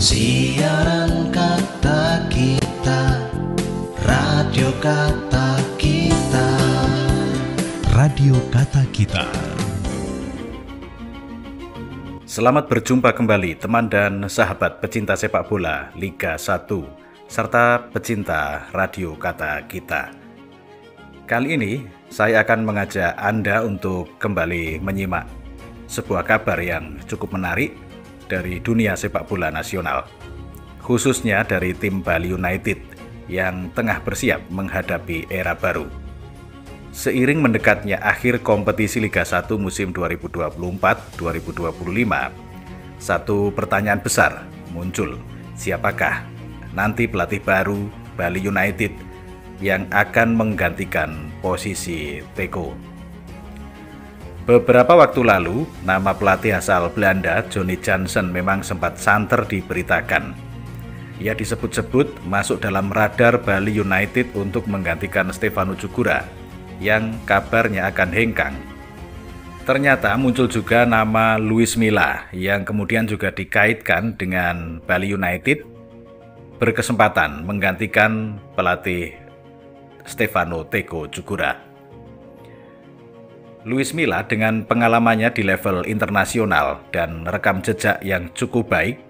Siaran kata kita, radio kata kita, radio kata kita. Selamat berjumpa kembali teman dan sahabat pecinta sepak bola Liga 1 serta pecinta radio kata kita. Kali ini saya akan mengajak Anda untuk kembali menyimak sebuah kabar yang cukup menarik dari dunia sepak bola nasional, khususnya dari tim Bali United yang tengah bersiap menghadapi era baru. Seiring mendekatnya akhir kompetisi Liga 1 musim 2024-2025, satu pertanyaan besar muncul, siapakah nanti pelatih baru Bali United yang akan menggantikan posisi Teko? Beberapa waktu lalu, nama pelatih asal Belanda Johnny Jansen memang sempat santer diberitakan. Ia disebut-sebut masuk dalam radar Bali United untuk menggantikan Stefano Cugura yang kabarnya akan hengkang. Ternyata muncul juga nama Luis Milla yang kemudian juga dikaitkan dengan Bali United berkesempatan menggantikan pelatih Stefano Teko Cugura. Luis Milla dengan pengalamannya di level internasional dan rekam jejak yang cukup baik,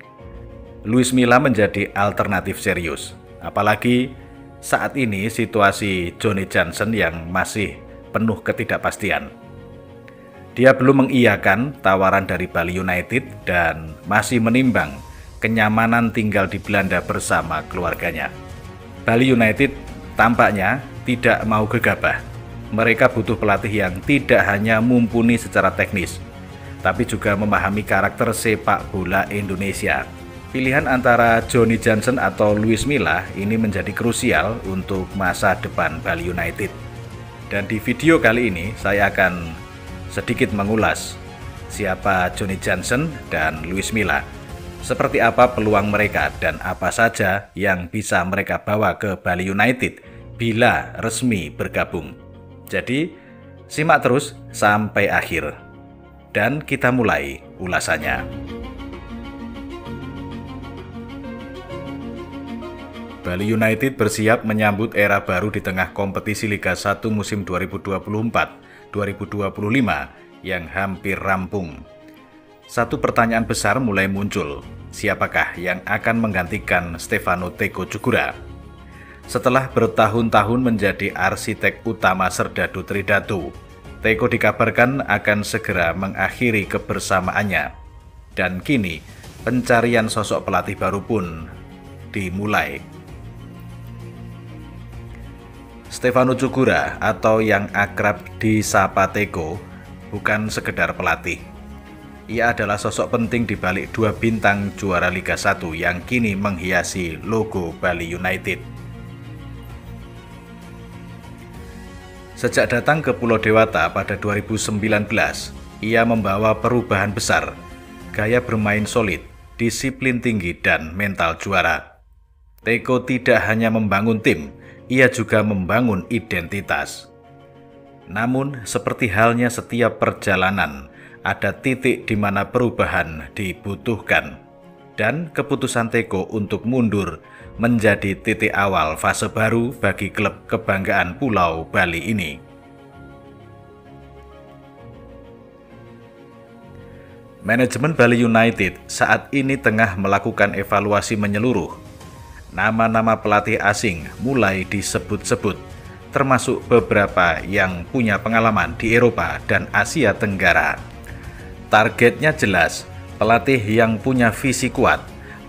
Luis Milla menjadi alternatif serius. Apalagi saat ini situasi Johnny Jansen yang masih penuh ketidakpastian. Dia belum mengiyakan tawaran dari Bali United dan masih menimbang kenyamanan tinggal di Belanda bersama keluarganya. Bali United tampaknya tidak mau gegabah. Mereka butuh pelatih yang tidak hanya mumpuni secara teknis, tapi juga memahami karakter sepak bola Indonesia. Pilihan antara Johnny Jansen atau Luis Milla ini menjadi krusial untuk masa depan Bali United. Dan di video kali ini saya akan sedikit mengulas siapa Johnny Jansen dan Luis Milla, seperti apa peluang mereka dan apa saja yang bisa mereka bawa ke Bali United bila resmi bergabung. Jadi, simak terus sampai akhir. Dan kita mulai ulasannya. Bali United bersiap menyambut era baru di tengah kompetisi Liga 1 musim 2024-2025 yang hampir rampung. Satu pertanyaan besar mulai muncul, siapakah yang akan menggantikan Stefano Teko Cugura? Setelah bertahun-tahun menjadi arsitek utama Serdadu Tridatu, Teko dikabarkan akan segera mengakhiri kebersamaannya. Dan kini, pencarian sosok pelatih baru pun dimulai. Stefano Cugura atau yang akrab disapa Teko bukan sekedar pelatih. Ia adalah sosok penting di balik dua bintang juara Liga 1 yang kini menghiasi logo Bali United. Sejak datang ke Pulau Dewata pada 2019, ia membawa perubahan besar, gaya bermain solid, disiplin tinggi, dan mental juara. Teko tidak hanya membangun tim, ia juga membangun identitas. Namun, seperti halnya setiap perjalanan, ada titik di mana perubahan dibutuhkan. Dan keputusan Teko untuk mundur menjadi titik awal fase baru bagi klub kebanggaan Pulau Bali ini. Manajemen Bali United saat ini tengah melakukan evaluasi menyeluruh. Nama-nama pelatih asing mulai disebut-sebut, termasuk beberapa yang punya pengalaman di Eropa dan Asia Tenggara. Targetnya jelas, pelatih yang punya visi kuat,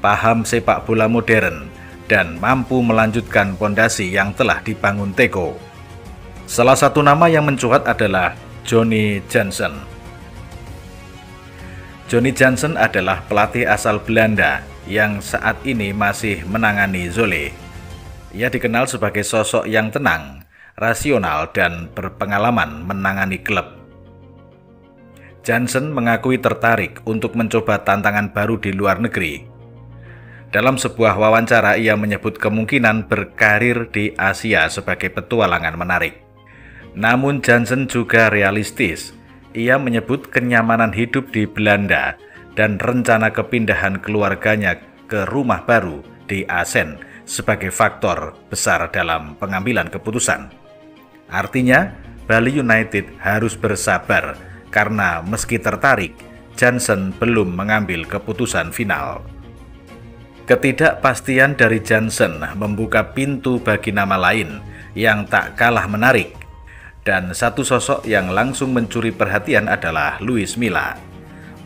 paham sepak bola modern, dan mampu melanjutkan pondasi yang telah dibangun Teko. Salah satu nama yang mencuat adalah Johnny Jansen. Johnny Jansen adalah pelatih asal Belanda yang saat ini masih menangani Zwolle. Ia dikenal sebagai sosok yang tenang, rasional, dan berpengalaman menangani klub. Jansen mengakui tertarik untuk mencoba tantangan baru di luar negeri. Dalam sebuah wawancara, ia menyebut kemungkinan berkarir di Asia sebagai petualangan menarik. Namun Jansen juga realistis. Ia menyebut kenyamanan hidup di Belanda dan rencana kepindahan keluarganya ke rumah baru di Assen sebagai faktor besar dalam pengambilan keputusan. Artinya, Bali United harus bersabar karena meski tertarik, Jansen belum mengambil keputusan final. Ketidakpastian dari Jansen membuka pintu bagi nama lain yang tak kalah menarik. Dan satu sosok yang langsung mencuri perhatian adalah Luis Milla,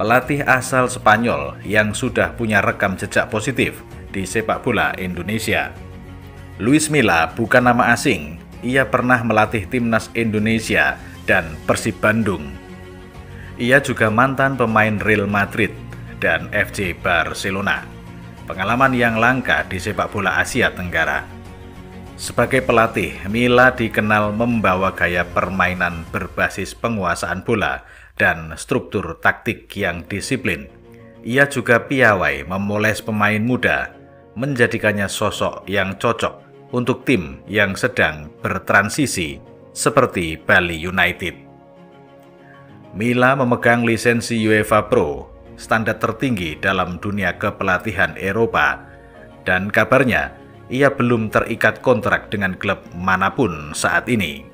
pelatih asal Spanyol yang sudah punya rekam jejak positif di sepak bola Indonesia. Luis Milla bukan nama asing, ia pernah melatih timnas Indonesia dan Persib Bandung. Ia juga mantan pemain Real Madrid dan FC Barcelona, pengalaman yang langka di sepak bola Asia Tenggara. Sebagai pelatih, Milla dikenal membawa gaya permainan berbasis penguasaan bola dan struktur taktik yang disiplin. Ia juga piawai memoles pemain muda, menjadikannya sosok yang cocok untuk tim yang sedang bertransisi seperti Bali United. Milla memegang lisensi UEFA Pro, standar tertinggi dalam dunia kepelatihan Eropa, dan kabarnya ia belum terikat kontrak dengan klub manapun saat ini.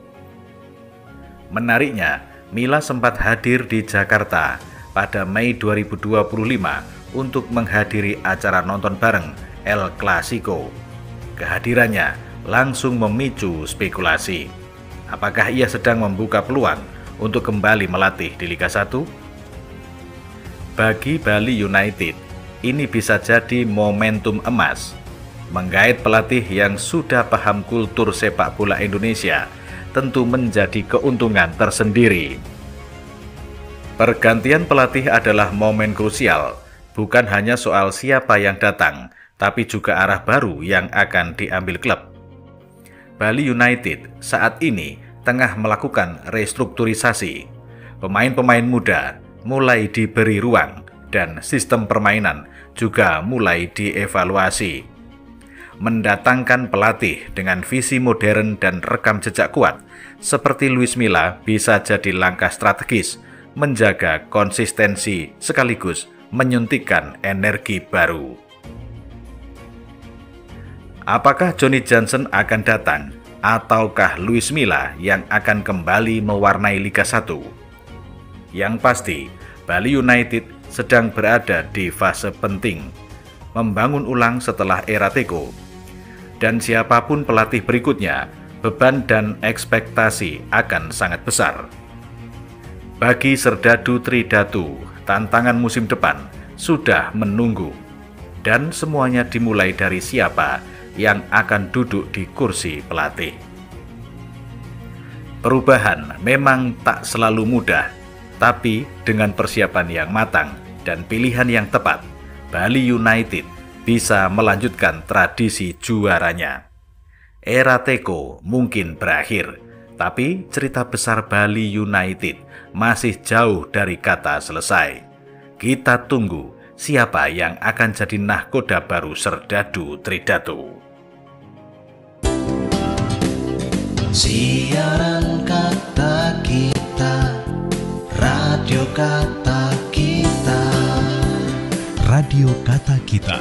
Menariknya, Milla sempat hadir di Jakarta pada Mei 2025 untuk menghadiri acara nonton bareng El Clasico. Kehadirannya langsung memicu spekulasi. Apakah ia sedang membuka peluang untuk kembali melatih di Liga 1? Bagi Bali United, ini bisa jadi momentum emas. Menggait pelatih yang sudah paham kultur sepak bola Indonesia tentu menjadi keuntungan tersendiri. Pergantian pelatih adalah momen krusial, bukan hanya soal siapa yang datang, tapi juga arah baru yang akan diambil klub. Bali United saat ini tengah melakukan restrukturisasi. Pemain-pemain muda mulai diberi ruang dan sistem permainan juga mulai dievaluasi. Mendatangkan pelatih dengan visi modern dan rekam jejak kuat seperti Luis Milla bisa jadi langkah strategis menjaga konsistensi sekaligus menyuntikkan energi baru. Apakah Johnny Jansen akan datang ataukah Luis Milla yang akan kembali mewarnai Liga 1? Yang pasti, Bali United sedang berada di fase penting, membangun ulang setelah era Teko. Dan siapapun pelatih berikutnya, beban dan ekspektasi akan sangat besar. Bagi Serdadu Tridatu, tantangan musim depan sudah menunggu. Dan semuanya dimulai dari siapa yang akan duduk di kursi pelatih. Perubahan memang tak selalu mudah, tapi dengan persiapan yang matang dan pilihan yang tepat, Bali United bisa melanjutkan tradisi juaranya. Era Teko mungkin berakhir, tapi cerita besar Bali United masih jauh dari kata selesai. Kita tunggu siapa yang akan jadi nahkoda baru Serdadu Tridatu. Siaran kata kita, radio kata kita. Radio Kata Kita.